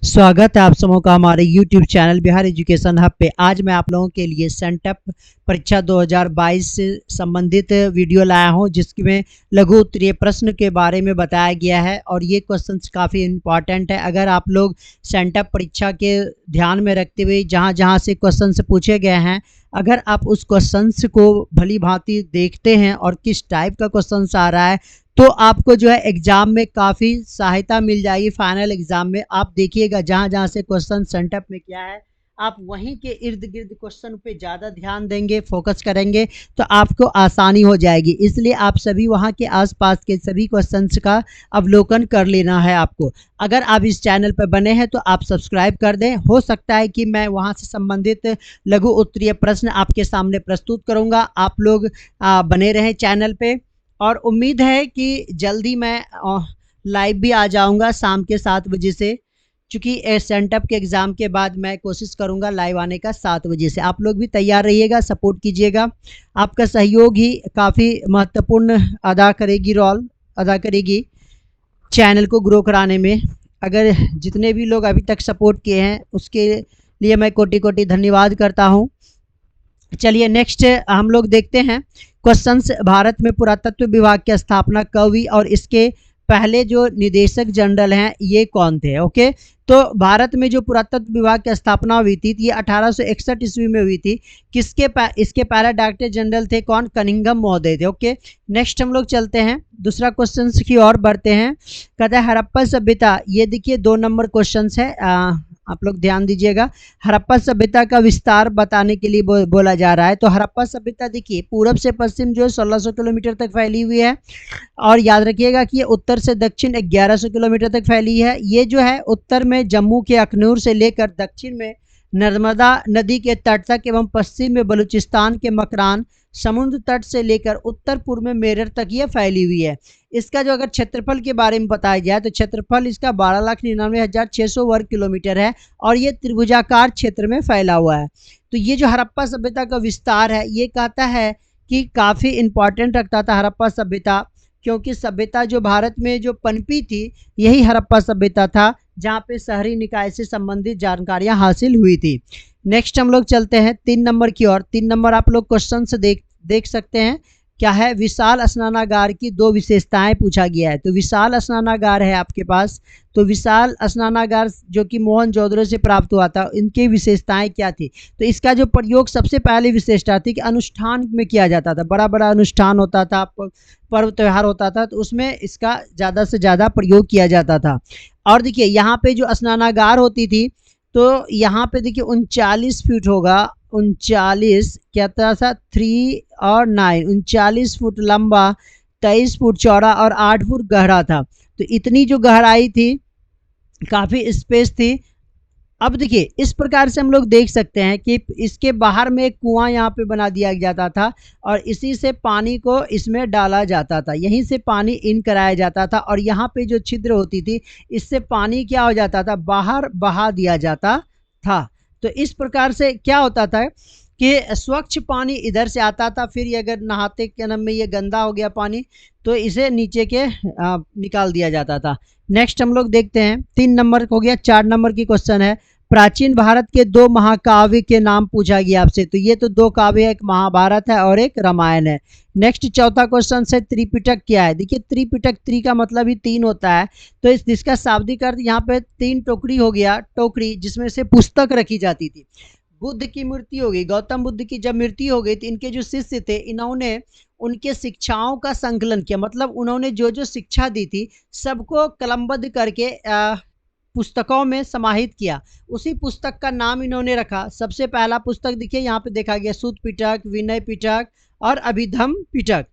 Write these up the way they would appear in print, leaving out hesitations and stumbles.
स्वागत है आप सबों का हमारे YouTube channel Bihar education hub पे। आज मैं आप लोगों के लिए सेंटअप परीक्षा 2022 से संबंधित वीडियो लाया हूं, जिसमें लघु उत्तरीय प्रश्न के बारे में बताया गया है और ये क्वेश्चंस काफ़ी इम्पॉर्टेंट है। अगर आप लोग सेंटअप परीक्षा के ध्यान में रखते हुए जहां से क्वेश्चंस पूछे गए हैं, अगर आप उस क्वेश्चंस को भली भांति देखते हैं और किस टाइप का क्वेश्चंस आ रहा है, तो आपको जो है एग्ज़ाम में काफ़ी सहायता मिल जाएगी। फाइनल एग्ज़ाम में आप देखिएगा जहाँ से क्वेश्चन सेंटअप में क्या है, आप वहीं के इर्द गिर्द क्वेश्चन पे ज़्यादा ध्यान देंगे, फोकस करेंगे, तो आपको आसानी हो जाएगी। इसलिए आप सभी वहाँ के आसपास के सभी क्वेश्चंस का अवलोकन कर लेना है आपको। अगर आप इस चैनल पर बने हैं तो आप सब्सक्राइब कर दें। हो सकता है कि मैं वहाँ से संबंधित लघु उत्तरीय प्रश्न आपके सामने प्रस्तुत करूँगा। आप लोग बने रहें चैनल पे, और उम्मीद है कि जल्दी मैं लाइव भी आ जाऊंगा शाम के 7 बजे से, क्योंकि सेंटअप के एग्ज़ाम के बाद मैं कोशिश करूंगा लाइव आने का 7 बजे से। आप लोग भी तैयार रहिएगा, सपोर्ट कीजिएगा। आपका सहयोग ही काफ़ी महत्वपूर्ण रोल अदा करेगी चैनल को ग्रो कराने में। अगर जितने भी लोग अभी तक सपोर्ट किए हैं उसके लिए मैं कोटि कोटि धन्यवाद करता हूँ। चलिए नेक्स्ट हम लोग देखते हैं क्वेश्चंस। भारत में पुरातत्व विभाग की स्थापना कब हुई और इसके पहले जो निदेशक जनरल हैं ये कौन थे? ओके, तो भारत में जो पुरातत्व विभाग की स्थापना हुई थी ये 1861 ईस्वी में हुई थी। इसके पहले डायरेक्टर जनरल थे कौन? कनिंघम महोदय थे। ओके, नेक्स्ट हम लोग चलते हैं दूसरा क्वेश्चन की ओर बढ़ते हैं। कहता है हड़प्पा सभ्यता, ये देखिए 2 नंबर क्वेश्चन है, आप लोग ध्यान दीजिएगा। हड़प्पा सभ्यता का विस्तार बताने के लिए बोला जा रहा है। तो हड़प्पा सभ्यता देखिए पूरब से पश्चिम जो है 1600 किलोमीटर तक फैली हुई है, और याद रखिएगा कि ये उत्तर से दक्षिण 1100 किलोमीटर तक फैली है। ये जो है उत्तर में जम्मू के अखनूर से लेकर दक्षिण में नर्मदा नदी के तट तक एवं पश्चिम में बलूचिस्तान के मकरान समुद्र तट से लेकर उत्तर पूर्व में मेरठ तक ये फैली हुई है। इसका जो अगर क्षेत्रफल के बारे में बताया जाए तो क्षेत्रफल इसका 12,99,600 वर्ग किलोमीटर है, और ये त्रिभुजाकार क्षेत्र में फैला हुआ है। तो ये जो हड़प्पा सभ्यता का विस्तार है ये कहता है कि काफ़ी इम्पॉर्टेंट रखता था हड़प्पा सभ्यता, क्योंकि सभ्यता जो भारत में जो पनपी थी यही हड़प्पा सभ्यता था, जहाँ पे शहरी निकाय से संबंधित जानकारियाँ हासिल हुई थी। नेक्स्ट हम लोग चलते हैं 3 नंबर की ओर। 3 नंबर आप लोग क्वेश्चन से देख सकते हैं क्या है। विशाल स्नानागार की 2 विशेषताएं पूछा गया है। तो विशाल स्नानागार है आपके पास, तो विशाल स्नानागार जो कि मोहनजोदड़ो से प्राप्त हुआ था, इनकी विशेषताएं क्या थी? तो इसका जो प्रयोग सबसे पहले विशेषता थी कि अनुष्ठान में किया जाता था, बड़ा बड़ा अनुष्ठान होता था, पर्व त्यौहार होता था, तो उसमें इसका ज़्यादा से ज़्यादा प्रयोग किया जाता था। और देखिए यहाँ पे जो स्नानागार होती थी, तो यहाँ पे देखिए 39 फीट होगा, 39 क्या था 3 और 9, 39 फुट लंबा, 23 फुट चौड़ा और 8 फुट गहरा था। तो इतनी जो गहराई थी, काफ़ी स्पेस थी। अब देखिए इस प्रकार से हम लोग देख सकते हैं कि इसके बाहर में एक कुआं यहाँ पे बना दिया जाता था, और इसी से पानी को इसमें डाला जाता था, यहीं से पानी इन कराया जाता था, और यहाँ पे जो छिद्र होती थी इससे पानी क्या हो जाता था, बाहर बहा दिया जाता था। तो इस प्रकार से क्या होता था कि स्वच्छ पानी इधर से आता था, फिर ये अगर नहाते के नाम में ये गंदा हो गया पानी तो इसे नीचे के निकाल दिया जाता था। नेक्स्ट हम लोग देखते हैं 3 नंबर हो गया। 4 नंबर की क्वेश्चन है, प्राचीन भारत के 2 महाकाव्य के नाम पूछा गया आपसे। तो ये तो 2 काव्य है, एक महाभारत है और एक रामायण है। नेक्स्ट चौथा क्वेश्चन से त्रिपिटक क्या है? देखिए त्रिपिटक, त्रि का मतलब ही 3 होता है, तो इसका शाब्दिक अर्थ यहाँ पे 3 टोकरी हो गया, टोकरी जिसमें से पुस्तक रखी जाती थी। बुद्ध की मृत्यु हो गई, गौतम बुद्ध की जब मृत्यु हो गई तो इनके जो शिष्य थे इन्होंने उनके शिक्षाओं का संकलन किया, मतलब उन्होंने जो जो शिक्षा दी थी सबको कलमबद्ध करके पुस्तकों में समाहित किया। उसी पुस्तक का नाम इन्होंने रखा। सबसे पहला पुस्तक देखिए यहाँ पे देखा गया सूत पिटक, विनय पिटक और अभिधम पिटक,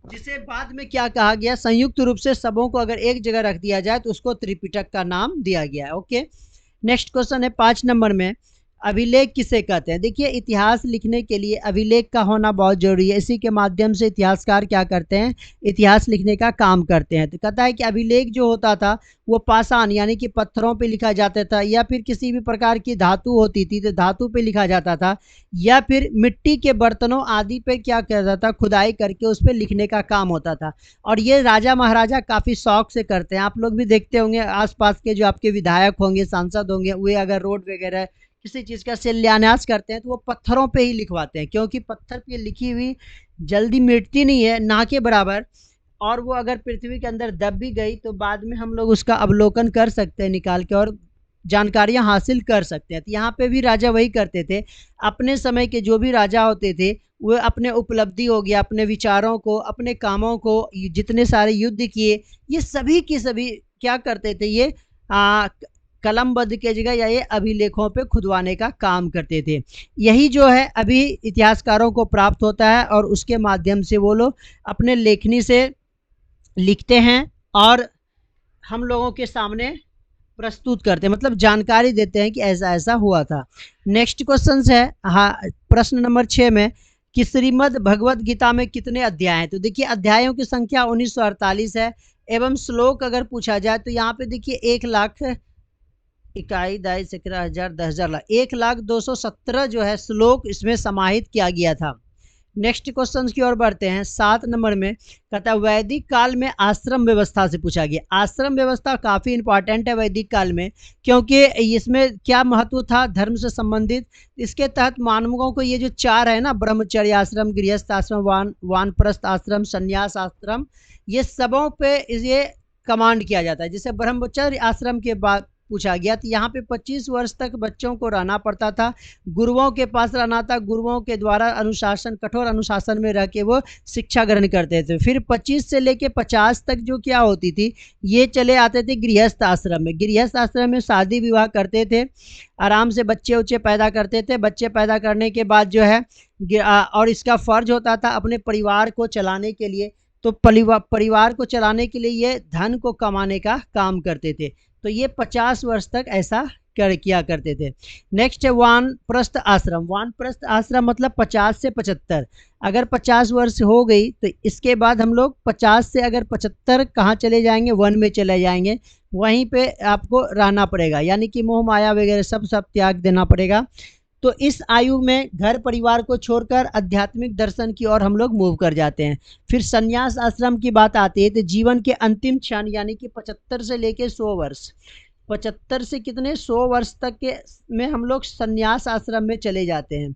जिसे बाद में क्या कहा गया, संयुक्त रूप से सबों को अगर एक जगह रख दिया जाए तो उसको त्रिपिटक का नाम दिया गया है। ओके, नेक्स्ट क्वेश्चन है 5 नंबर में, अभिलेख किसे कहते हैं? देखिए, इतिहास लिखने के लिए अभिलेख का होना बहुत ज़रूरी है। इसी के माध्यम से इतिहासकार क्या करते हैं, इतिहास लिखने का काम करते हैं। तो कहता है कि अभिलेख जो होता था वो पाषाण यानी कि पत्थरों पे लिखा जाता था, या फिर किसी भी प्रकार की धातु होती थी तो धातु पे लिखा जाता था, या फिर मिट्टी के बर्तनों आदि पे क्या किया जाता था, खुदाई करके उस पे लिखने का काम होता था। और ये राजा महाराजा काफ़ी शौक से करते हैं। आप लोग भी देखते होंगे आसपास के जो आपके विधायक होंगे, सांसद होंगे, वे अगर रोड वगैरह किसी चीज़ का शिलान्यास करते हैं तो वो पत्थरों पे ही लिखवाते हैं, क्योंकि पत्थर पे लिखी हुई जल्दी मिटती नहीं है, ना के बराबर। और वो अगर पृथ्वी के अंदर दब भी गई तो बाद में हम लोग उसका अवलोकन कर सकते हैं निकाल के, और जानकारियां हासिल कर सकते हैं। तो यहाँ पे भी राजा वही करते थे। अपने समय के जो भी राजा होते थे वो अपने उपलब्धि हो गया, अपने विचारों को, अपने कामों को, जितने सारे युद्ध किए, ये सभी की सभी क्या करते थे, ये आ, कलमबद्ध के जगह या ये अभिलेखों पे खुदवाने का काम करते थे। यही जो है अभी इतिहासकारों को प्राप्त होता है, और उसके माध्यम से वो लोग अपने लेखनी से लिखते हैं और हम लोगों के सामने प्रस्तुत करते हैं, मतलब जानकारी देते हैं कि ऐसा ऐसा हुआ था। नेक्स्ट क्वेश्चन है, हाँ, प्रश्न नंबर 6 में कि श्रीमद् भगवत गीता में कितने अध्याय हैं? तो देखिए, अध्यायों की संख्या 1948 है। एवं श्लोक अगर पूछा जाए तो यहाँ पे देखिए 1,00,000 इकाई दाई सत्रह हजार 10,000 लाख 1,02,17 जो है श्लोक इसमें समाहित किया गया था। नेक्स्ट क्वेश्चन की ओर बढ़ते हैं। 7 नंबर में कहता है वैदिक काल में आश्रम व्यवस्था से पूछा गया। आश्रम व्यवस्था काफ़ी इंपॉर्टेंट है वैदिक काल में, क्योंकि इसमें क्या महत्व था धर्म से संबंधित। इसके तहत मानवों को ये जो 4 है ना, ब्रह्मचर्य आश्रम, गृहस्थ आश्रम, वानप्रस्थ आश्रम, संन्यास आश्रम, ये सबों पे ये कमांड किया जाता है। जैसे ब्रह्मचर्य आश्रम के बाद पूछा गया तो यहाँ पे 25 वर्ष तक बच्चों को रहना पड़ता था, गुरुओं के पास रहना था, गुरुओं के द्वारा अनुशासन, कठोर अनुशासन में रह के वो शिक्षा ग्रहण करते थे। फिर 25 से लेके 50 तक जो क्या होती थी, ये चले आते थे गृहस्थ आश्रम में। गृहस्थ आश्रम में शादी विवाह करते थे, आराम से बच्चे उच्चे पैदा करते थे। बच्चे पैदा करने के बाद जो है और इसका फ़र्ज होता था अपने परिवार को चलाने के लिए, तो परिवार को चलाने के लिए ये धन को कमाने का काम करते थे। तो ये 50 वर्ष तक ऐसा किया करते थे। नेक्स्ट है वानप्रस्थ आश्रम। वानप्रस्थ आश्रम मतलब 50 से 75। अगर 50 वर्ष हो गई तो इसके बाद हम लोग 50 से अगर 75 कहाँ चले जाएंगे, वन में चले जाएंगे। वहीं पे आपको रहना पड़ेगा, यानी कि मोह माया वगैरह सब त्याग देना पड़ेगा। तो इस आयु में घर परिवार को छोड़कर आध्यात्मिक दर्शन की ओर हम लोग मूव कर जाते हैं। फिर संन्यास आश्रम की बात आती है तो जीवन के अंतिम क्षण यानी कि 75 से लेके 100 वर्ष, 75 से कितने 100 वर्ष तक के में हम लोग संन्यास आश्रम में चले जाते हैं।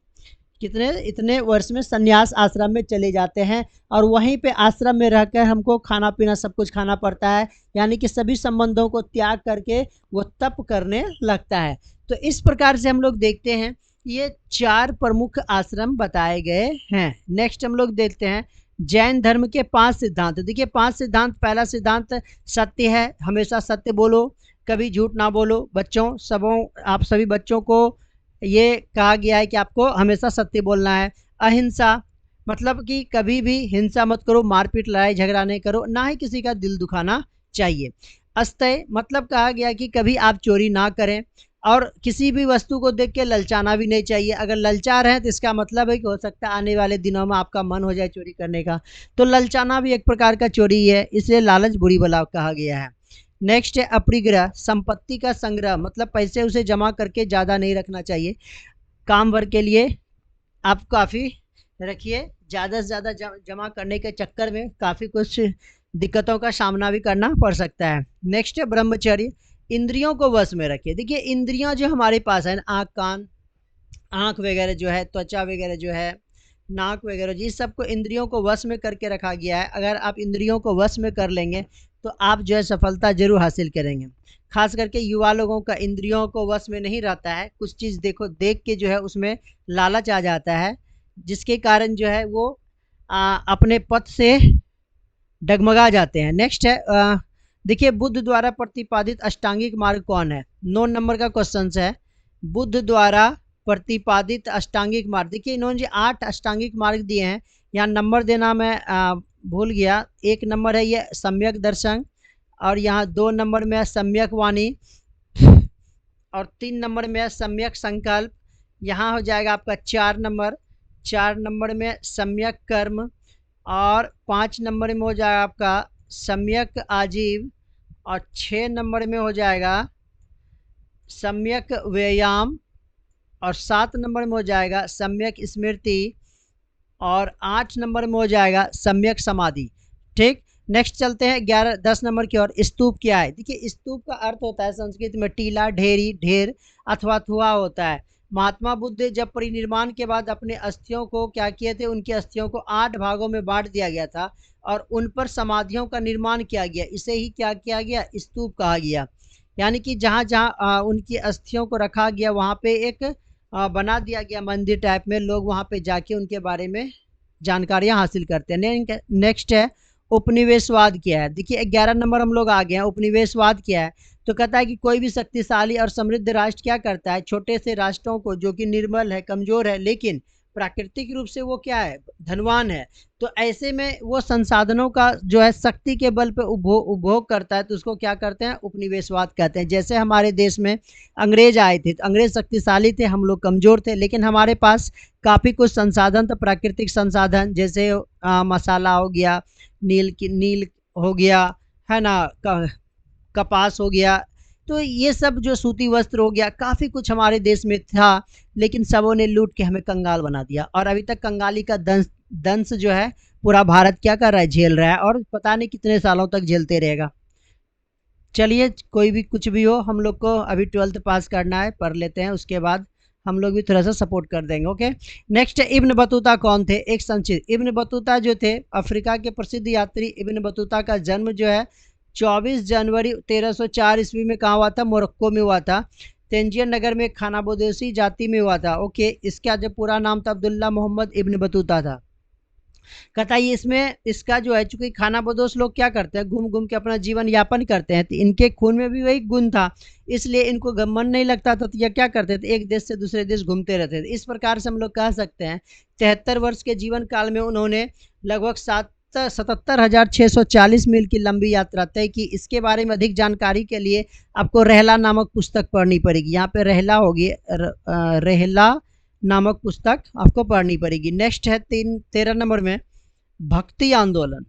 कितने इतने वर्ष में संन्यास आश्रम में चले जाते हैं, और वहीं पे आश्रम में रहकर हमको खाना पीना सब कुछ खाना पड़ता है, यानी कि सभी संबंधों को त्याग करके वो तप करने लगता है। तो इस प्रकार से हम लोग देखते हैं ये 4 प्रमुख आश्रम बताए गए हैं। नेक्स्ट हम लोग देखते हैं जैन धर्म के 5 सिद्धांत। देखिए 5 सिद्धांत, पहला सिद्धांत सत्य है, हमेशा सत्य बोलो, कभी झूठ ना बोलो। बच्चों आप सभी बच्चों को ये कहा गया है कि आपको हमेशा सत्य बोलना है। अहिंसा मतलब कि कभी भी हिंसा मत करो, मारपीट लड़ाई झगड़ा नहीं करो, ना ही किसी का दिल दुखाना चाहिए। अस्तय मतलब कहा गया कि कभी आप चोरी ना करें, और किसी भी वस्तु को देख के ललचाना भी नहीं चाहिए। अगर ललचा रहे हैं तो इसका मतलब है कि हो सकता है आने वाले दिनों में आपका मन हो जाए चोरी करने का, तो ललचाना भी एक प्रकार का चोरी है, इसलिए लालच बुरी बला कहा गया है। नेक्स्ट है अपरिग्रह, संपत्ति का संग्रह मतलब पैसे उसे जमा करके ज़्यादा नहीं रखना चाहिए। काम भर के लिए आप काफ़ी रखिए, ज़्यादा से ज़्यादा जमा करने के चक्कर में काफ़ी कुछ दिक्कतों का सामना भी करना पड़ सकता है। नेक्स्ट है ब्रह्मचर्य, इंद्रियों को वश में रखिए। देखिए इंद्रियां जो हमारे पास है, आँख, कान, आँख वगैरह जो है, त्वचा वगैरह जो है, नाक वगैरह, जी सबको इंद्रियों को वश में करके रखा गया है। अगर आप इंद्रियों को वश में कर लेंगे तो आप जो है सफलता जरूर हासिल करेंगे। खास करके युवा लोगों का इंद्रियों को वश में नहीं रहता है, कुछ चीज़ देख के जो है उसमें लालच आ जाता है, जिसके कारण जो है वो अपने पथ से डगमगा जाते हैं। नेक्स्ट है देखिए बुद्ध द्वारा प्रतिपादित अष्टांगिक मार्ग कौन है? 9 नंबर का क्वेश्चन है, बुद्ध द्वारा प्रतिपादित अष्टांगिक मार्ग। देखिए इन्होंने जो 8 अष्टांगिक मार्ग दिए हैं, यहाँ नंबर देना मैं भूल गया। 1 नंबर है ये सम्यक दर्शन, और यहाँ 2 नंबर में है सम्यक वाणी, और 3 नंबर में है सम्यक संकल्प, यहाँ हो जाएगा आपका 4 नंबर। 4 नंबर में सम्यक कर्म, और 5 नंबर में हो जाएगा आपका सम्यक आजीव, और 6 नंबर में हो जाएगा सम्यक व्यायाम, और 7 नंबर में हो जाएगा सम्यक स्मृति, और 8 नंबर में हो जाएगा सम्यक समाधि। ठीक, नेक्स्ट चलते हैं 11 10 नंबर की ओर। स्तूप क्या है? देखिए, स्तूप का अर्थ होता है संस्कृत में टीला, ढेरी, ढेर अथवा थुआ होता है। महात्मा बुद्ध जब परिनिर्वाण के बाद अपने अस्थियों को क्या किए थे, उनकी अस्थियों को 8 भागों में बांट दिया गया था और उन पर समाधियों का निर्माण किया गया। इसे ही क्या किया गया? स्तूप कहा गया। यानी कि जहाँ जहाँ उनकी अस्थियों को रखा गया वहाँ पे एक बना दिया गया मंदिर टाइप में, लोग वहाँ पे जाके उनके बारे में जानकारियाँ हासिल करते हैं। नेक्स्ट है उपनिवेशवाद क्या है? देखिए 11 नंबर हम लोग आ गए हैं। उपनिवेशवाद क्या है? तो कहता है कि कोई भी शक्तिशाली और समृद्ध राष्ट्र क्या करता है, छोटे से राष्ट्रों को जो कि निर्बल है, कमजोर है, लेकिन प्राकृतिक रूप से वो क्या है, धनवान है, तो ऐसे में वो संसाधनों का जो है शक्ति के बल पे उपभोग करता है, तो उसको क्या करते हैं, उपनिवेशवाद कहते हैं। जैसे हमारे देश में अंग्रेज आए थे, तो अंग्रेज शक्तिशाली थे, हम लोग कमजोर थे, लेकिन हमारे पास काफ़ी कुछ संसाधन, तो प्राकृतिक संसाधन जैसे मसाला हो गया, नील हो गया, है ना, कपास हो गया, तो ये सब जो सूती वस्त्र हो गया, काफ़ी कुछ हमारे देश में था, लेकिन सबों ने लूट के हमें कंगाल बना दिया, और अभी तक कंगाली का दंश दंश जो है पूरा भारत क्या कर रहा है, झेल रहा है, और पता नहीं कितने सालों तक झेलते रहेगा। चलिए, कोई भी कुछ भी हो, हम लोग को अभी 12th पास करना है, पढ़ लेते हैं, उसके बाद हम लोग भी थोड़ा सा सपोर्ट कर देंगे। ओके, नेक्स्ट है इब्न बतूता कौन थे? एक संक्षिप्त। इब्न बतूता जो थे अफ्रीका के प्रसिद्ध यात्री। इब्न बतूता का जन्म जो है 24 जनवरी 1304 ईस्वी में कहाँ हुआ था? मोरक्को में हुआ था। तेंजियर नगर में खानाबदोशी जाति में हुआ था। ओके, इसका जो पूरा नाम था अब्दुल्ला मोहम्मद इब्न बतूता था। कहता है इसमें इसका जो है, चूंकि खाना बदोश लोग क्या करते हैं, घूम घूम के अपना जीवन यापन करते हैं, तो इनके खून में भी वही गुण था, इसलिए इनको घमंड नहीं लगता था, तो यह क्या करते थे, एक देश से दूसरे देश घूमते रहते थे। इस प्रकार से हम लोग कह सकते हैं 73 वर्ष के जीवन काल में उन्होंने लगभग 77,640 मील की लंबी यात्रा तय की। इसके बारे में अधिक जानकारी के लिए आपको रहला नामक पुस्तक पढ़नी पड़ेगी। यहाँ पे रहला होगी, रहला नामक पुस्तक आपको पढ़नी पड़ेगी। नेक्स्ट है 13 नंबर में भक्ति आंदोलन।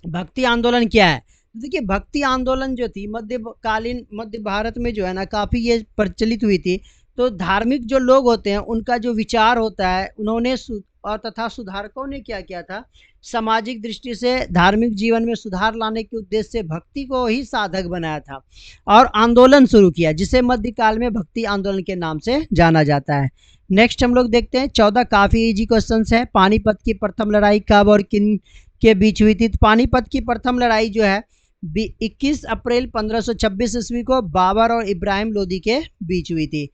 भक्ति आंदोलन क्या है? देखिए, भक्ति आंदोलन जो थी मध्यकालीन मध्य भारत में जो है ना, काफ़ी ये प्रचलित हुई थी। तो धार्मिक जो लोग होते हैं उनका जो विचार होता है, उन्होंने और तथा सुधारकों ने क्या किया था, सामाजिक दृष्टि से धार्मिक जीवन में सुधार लाने के उद्देश्य से भक्ति को ही साधक बनाया था और आंदोलन शुरू किया, जिसे मध्यकाल में भक्ति आंदोलन के नाम से जाना जाता है। नेक्स्ट हम लोग देखते हैं 14 काफ़ी इजी क्वेश्चन है। पानीपत की प्रथम लड़ाई कब और किन के बीच हुई थी? तो पानीपत की प्रथम लड़ाई जो है 21 अप्रैल 1526 ईस्वी को बाबर और इब्राहिम लोदी के बीच हुई थी।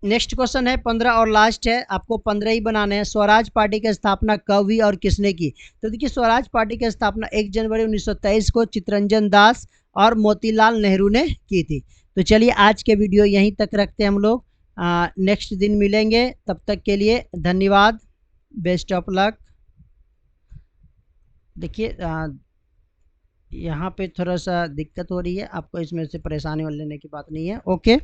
नेक्स्ट क्वेश्चन है 15 और लास्ट है, आपको 15 ही बनाने हैं। स्वराज पार्टी की स्थापना कब हुई और किसने की? तो देखिए, स्वराज पार्टी की स्थापना 1 जनवरी 1923 को चित्तरंजन दास और मोतीलाल नेहरू ने की थी। तो चलिए, आज के वीडियो यहीं तक रखते हैं हम लोग, नेक्स्ट दिन मिलेंगे, तब तक के लिए धन्यवाद, बेस्ट ऑफ लक। देखिए, यहाँ पे थोड़ा सा दिक्कत हो रही है, आपको इसमें से परेशानी लेने की बात नहीं है। ओके।